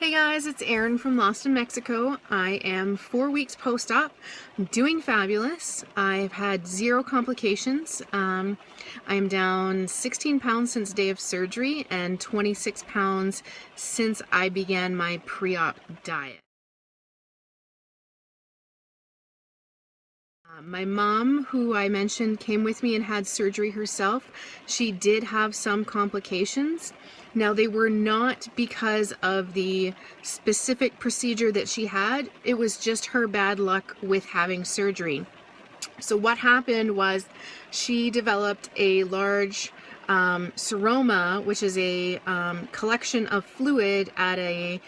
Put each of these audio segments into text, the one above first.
Hey guys, it's Erin from Lost in Mexico. I am 4 weeks post-op. I'm doing fabulous. I've had 0 complications. I am down 16 pounds since day of surgery and 26 pounds since I began my pre-op diet. My mom, who I mentioned came with me and had surgery herself, she did have some complications. Now, they were not because of the specific procedure that she had. It was just her bad luck with having surgery. So what happened was she developed a large seroma, which is a collection of fluid at a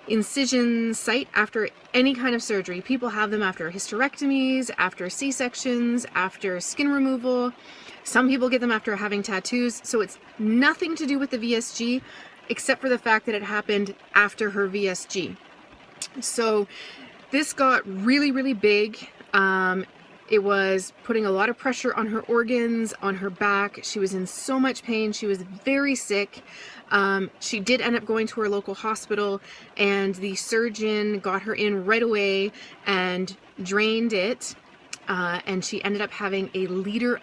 incision site after any kind of surgery. People have them after hysterectomies, after C-sections, after skin removal. Some people get them after having tattoos. So it's nothing to do with the VSG, except for the fact that it happened after her VSG. So this got really, really big. It was putting a lot of pressure on her organs, on her back. She was in so much pain. She was very sick. She did end up going to her local hospital, and the surgeon got her in right away and drained it. And she ended up having 1.5 liters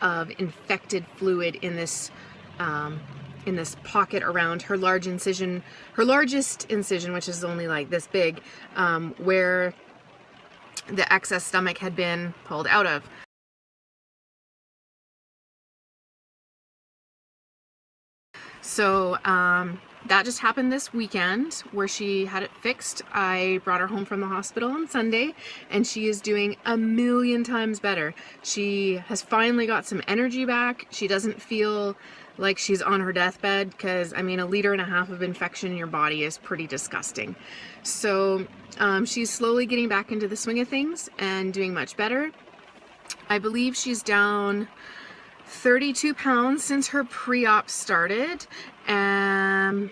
of infected fluid in this pocket around her large incision, her largest incision, which is only like this big, where the excess stomach had been pulled out of. So that just happened this weekend where she had it fixed. I brought her home from the hospital on Sunday, and she is doing 1,000,000 times better. She has finally got some energy back. She doesn't feel like she's on her deathbed, because I mean 1.5 liters of infection in your body is pretty disgusting. So she's slowly getting back into the swing of things and doing much better. I believe she's down 32 pounds since her pre-op started, and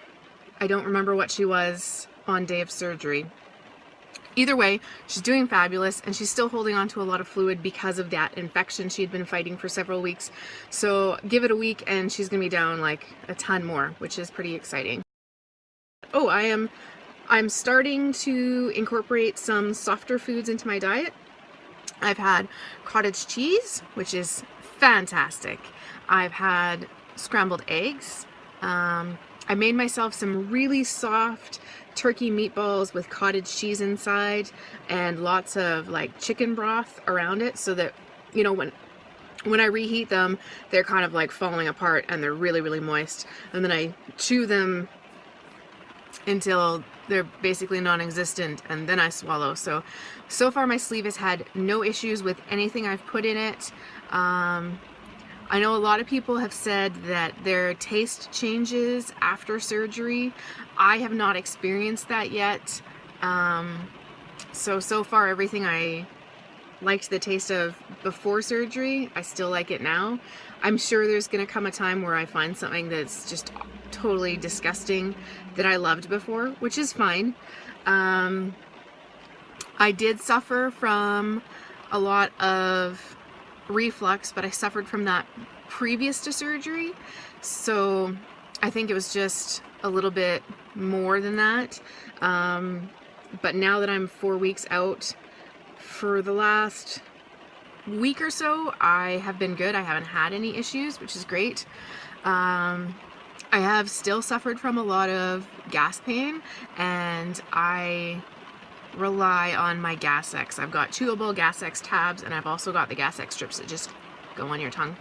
I don't remember what she was on day of surgery. Either way, she's doing fabulous, and she's still holding on to a lot of fluid because of that infection she had been fighting for several weeks. So give it a week and she's gonna be down like a ton more, which is pretty exciting. Oh, I'm starting to incorporate some softer foods into my diet. I've had cottage cheese, which is fantastic. I've had scrambled eggs. I made myself some really soft turkey meatballs with cottage cheese inside and lots of like chicken broth around it, so that, you know, when I reheat them, they're kind of like falling apart and they're really, really moist. And then I chew them until they're basically non-existent, and then I swallow. So far my sleeve has had no issues with anything I've put in it. I know a lot of people have said that their taste changes after surgery. I have not experienced that yet. So far everything I liked the taste of before surgery, I still like it now. I'm sure there's gonna come a time where I find something that's just totally disgusting that I loved before, which is fine. I did suffer from a lot of reflux, but I suffered from that previous to surgery, so I think it was just a little bit more than that. But now that I'm 4 weeks out, for the last week or so, I have been good. I haven't had any issues, which is great. I have still suffered from a lot of gas pain, and I rely on my Gas-X. I've got chewable Gas-X tabs, and I've also got the Gas-X strips that just go on your tongue.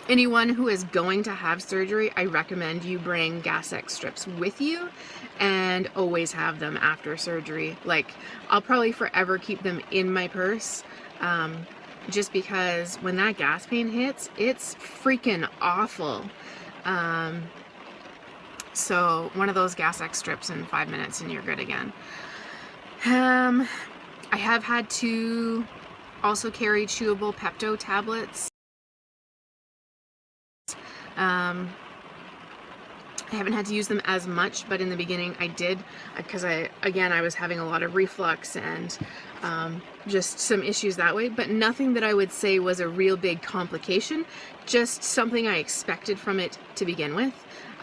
Anyone who is going to have surgery, I recommend you bring Gas-X strips with you and always have them after surgery. Like, I'll probably forever keep them in my purse, just because when that gas pain hits, it's freaking awful. So one of those Gas-X strips in 5 minutes and you're good again. I have had to also carry chewable Pepto tablets. I haven't had to use them as much, but in the beginning I did, because I was having a lot of reflux and just some issues that way, but nothing that I would say was a real big complication, just something I expected from it to begin with.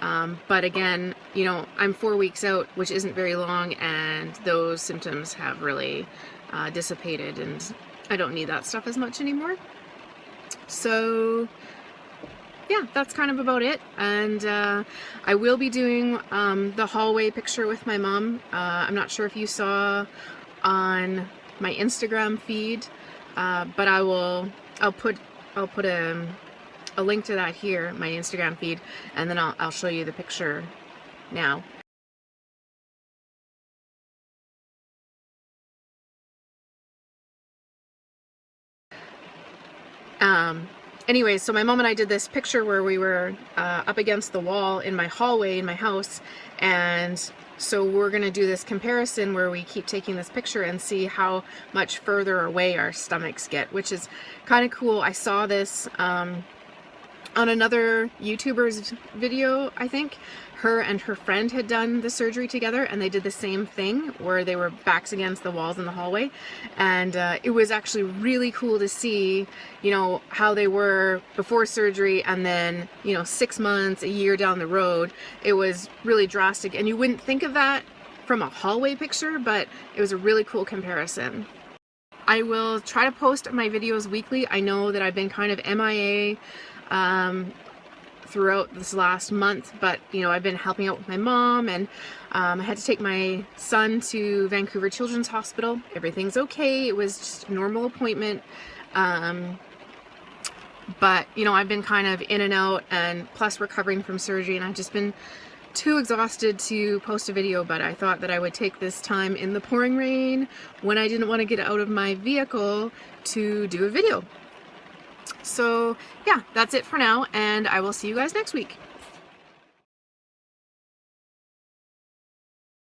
But again, you know, I'm 4 weeks out, which isn't very long, and those symptoms have really dissipated, and I don't need that stuff as much anymore. So yeah, that's kind of about it. And I will be doing the hallway picture with my mom. I'm not sure if you saw on my Instagram feed, but I'll put a link to that here, my Instagram feed, and then I'll show you the picture now. Anyway, so my mom and I did this picture where we were up against the wall in my hallway in my house, and so we're gonna do this comparison where we keep taking this picture and see how much further away our stomachs get, which is kind of cool. I saw this on another YouTuber's video, I think. Her and her friend had done the surgery together, and they did the same thing where they were backs against the walls in the hallway, and it was actually really cool to see, you know, how they were before surgery, and then, you know, 6 months, a year down the road. It was really drastic, and you wouldn't think of that from a hallway picture, but it was a really cool comparison. I will try to post my videos weekly. I know that I've been kind of MIA throughout this last month, but you know, I've been helping out with my mom, and I had to take my son to Vancouver Children's Hospital. Everything's okay. It was just a normal appointment, but you know, I've been kind of in and out, and plus recovering from surgery, and I've just been too exhausted to post a video. But I thought that I would take this time in the pouring rain when I didn't want to get out of my vehicle to do a video. So yeah, that's it for now, and I will see you guys next week.